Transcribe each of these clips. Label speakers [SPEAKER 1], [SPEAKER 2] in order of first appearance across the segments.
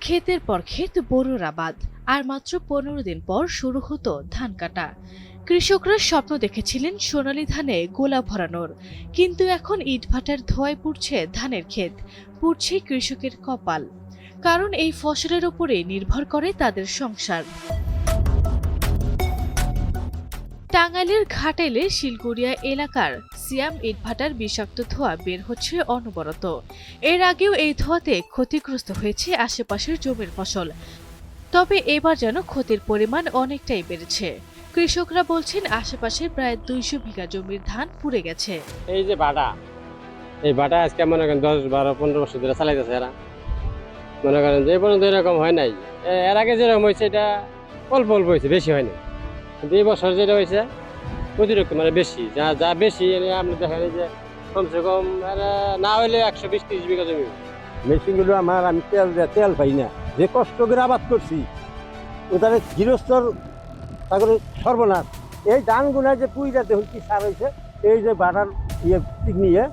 [SPEAKER 1] ক্ষেতের পর ক্ষেত বোরোর আবাদ, আর মাত্র 15 দিন পর শুরু হতো ধান কাটা। কৃষকরা স্বপ্ন দেখেছিলেন সোনালী ধানে গোলা ভরানোর, কিন্তু এখন ইটভাটার ধোঁয়ায় পুড়ছে ধানের ক্ষেত, পুড়ছে কৃষকের কপাল। কারণ এই ফসলের উপরে নির্ভর করে তাদের সংসার। টাঙ্গাইলের ঘাটাইলে শিলগড়িয়া এলাকার সিয়াম ইটভাটার বিষাক্ত ধোঁয়া বের হচ্ছে অনবরত। এর আগেও এই ধোঁয়াতে ক্ষতিগ্রস্ত হয়েছে আশেপাশের জমির ফসল, তবে এবার যেন ক্ষতির পরিমাণ অনেকটাই বেড়েছে। কৃষকরা বলছেন আশেপাশের প্রায় 200 বিঘা জমির ধান পুড়ে গেছে।
[SPEAKER 2] এই যে ভাটা, এই ভাটা আজকে মনে করেন 10, 12, 15 বছর ধরে চালাইতেছে এরা। মনে করেন যে পর্যন্ত এরকম হয় নাই। এর আগে যেরকম হয়েছে এটা অল্প অল্প হয়েছে, বেশি হয়নি। কিন্তু এই বছর যেটা হয়েছে অতিরিক্ত মানে বেশি, যা বেশি আপনি দেখেন যে কমসে কম না হইলে 120-30 বিঘা জমি।
[SPEAKER 3] মেশিনগুলো আমি তেল পাই না, যে কষ্ট করে আবাদ করছি ওদের গৃহস্থর তারপরে সর্বনাশ। এই ধানগুলা যে পুইরাতে কি সার হয়েছে, এই যে বাটার নিয়ে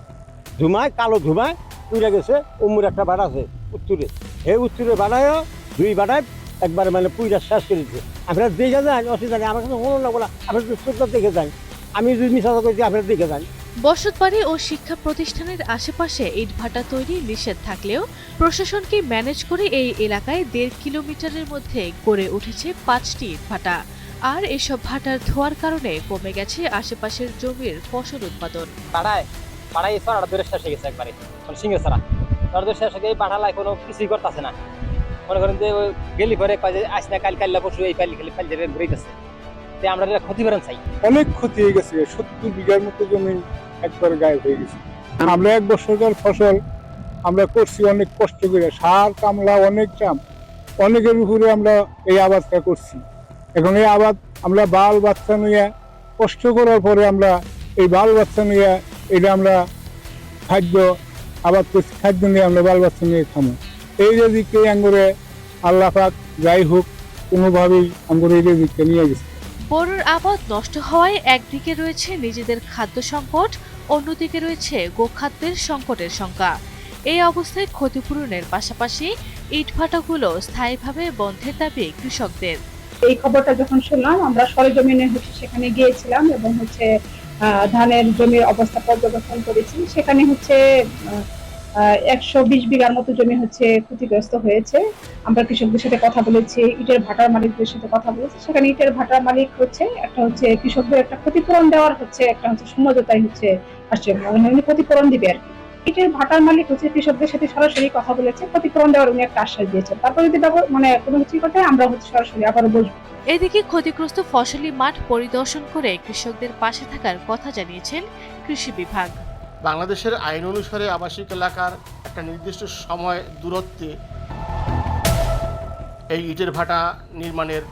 [SPEAKER 3] ধুমায় কালো ধুমায় পুইরা গেছে। অমুর একটা বাড়া আছে উত্তরে, এই উত্তরে বাড়ায়ও 2 বাটায় একবার মানে পুইরা শেষ করে দিচ্ছে। আপনারা দেখে যান, অসুবিধা নেই, আমার কাছে হলো না বলা, আপনার চোখটা দেখে যান। আমি যদি মিশা করছি আপনারা দেখে যান।
[SPEAKER 1] বসতবাড়ি ও শিক্ষা প্রতিষ্ঠানের আশেপাশে ইটভাটা তৈরি নিষেধ থাকলেও প্রশাসনকে ম্যানেজ করে এই এলাকায় 1.5 কিলোমিটারের মধ্যে গড়ে উঠেছে 5টি ইটভাটা। আর এসব ভাটার ধোয়ার কারণে কমে গেছে আশেপাশের জমির ফসল উৎপাদন।
[SPEAKER 2] পাড়ায় সরাটা ধরে শেষ হয়ে গেছে একবারে, মানে সিংহে ছাড়া সরা ধরে শেষ হয়ে এই পাঠালায় কোনো কিছুই করতেছে না। মনে করেন যে গেলি পরে আস না কাল্লা পরশু এই পাইলি খালি ফাইল ধরে ঘুরাইতেছে। আমরা ক্ষতি করেন চাই,
[SPEAKER 4] অনেক ক্ষতি হয়ে গেছে। 70 বিঘার মতো জমি একবারে গায়েব হয়ে গেছে। আমরা 1 বছরের ফসল আমরা করছি অনেক কষ্ট করে, সার কামলা অনেক চাম, অনেকের উপরে আমরা এই আবাদটা করছি। এখন এই আবাদ আমরা বাল বাচ্চা নিয়ে কষ্ট করার পরে আমরা এই বাল বাচ্চা নিয়ে এটা আমরা খাদ্য আবাদ করছি, খাদ্য নিয়ে আমরা বাল বাচ্চা নিয়ে খামো। এই দিকে আঙ্গুরে আল্লাহ পাক যাই হোক কোনোভাবেই আঙ্গুরে এই দিকে নিয়ে গেছে।
[SPEAKER 1] বোরোর আবাদ নষ্ট হওয়ায় একদিকে রয়েছে নিজেদের খাদ্য সংকট, অন্যদিকে রয়েছে গোখাদ্যের সংকটের শঙ্কা। এই অবস্থায় ক্ষতিপূরণের পাশাপাশি ইটভাটাগুলো স্থায়ীভাবে বন্ধের দাবি কৃষকদের।
[SPEAKER 5] এই খবরটা যখন শুনলাম আমরা সরেজমিনে সেখানে গিয়েছিলাম এবং ধানের জমির অবস্থা পর্যবেক্ষণ করেছি। সেখানে 120 বিঘার মতো জমি ক্ষতিগ্রস্ত হয়েছে। আমরা কৃষকদের সাথে কথা বলেছি, ইটের ভাটার মালিকদের সাথে কথা বলেছি। সেখানে ইটের ভাটার মালিক একটা কৃষকদের একটা ক্ষতিপূরণ দেওয়ার একটা সমঝোতায় আসছে, ক্ষতিপূরণ দিবে আর কি। ইটের ভাটার মালিক কৃষকদের সাথে সরাসরি কথা বলেছে, ক্ষতিপূরণ দেওয়ার উনি একটা আশ্বাস দিয়েছেন। তারপর যদি কোনো কিছু করতে আমরা সরাসরি আবারও বসবো।
[SPEAKER 1] এদিকে ক্ষতিগ্রস্ত ফসলি মাঠ পরিদর্শন করে কৃষকদের পাশে থাকার কথা জানিয়েছেন কৃষি বিভাগ।
[SPEAKER 6] বাংলাদেশের আইন অনুসারে আবাসিক এলাকার একটা নির্দিষ্ট সময় দূরত্বে এই ইটের ভাটা নির্মাণের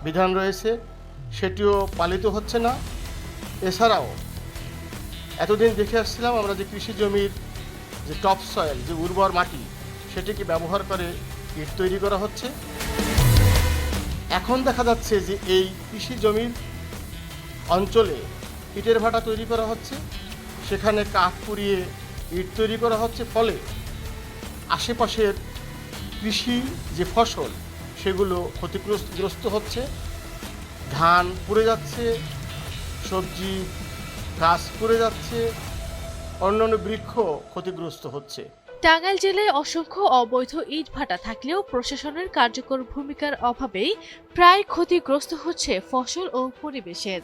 [SPEAKER 6] বিধান রয়েছে, সেটিও পালিত হচ্ছে না। এছাড়াও এতদিন দেখে আসছিলাম আমরা যে কৃষি জমির যে টপ সয়েল, যে উর্বর মাটি, সেটিকে ব্যবহার করে ইট তৈরি করা হচ্ছে। এখন দেখা যাচ্ছে যে এই কৃষি জমির অঞ্চলে ইটের ভাটা তৈরি করা হচ্ছে, সেখানে কাঠ পুড়িয়ে ইট তৈরি করা হচ্ছে, ফলে আশেপাশের কৃষি যে ফসল সেগুলো ক্ষতিগ্রস্ত হচ্ছে। ধান পুড়ে যাচ্ছে, সবজি গাছ পুড়ে যাচ্ছে, অন্যান্য বৃক্ষ ক্ষতিগ্রস্ত হচ্ছে।
[SPEAKER 1] টাঙ্গাইল জেলায় অসংখ্য অবৈধ ইট ভাটা থাকলেও প্রশাসনের কার্যকর ভূমিকার অভাবেই প্রায় ক্ষতিগ্রস্ত হচ্ছে ফসল ও পরিবেশের।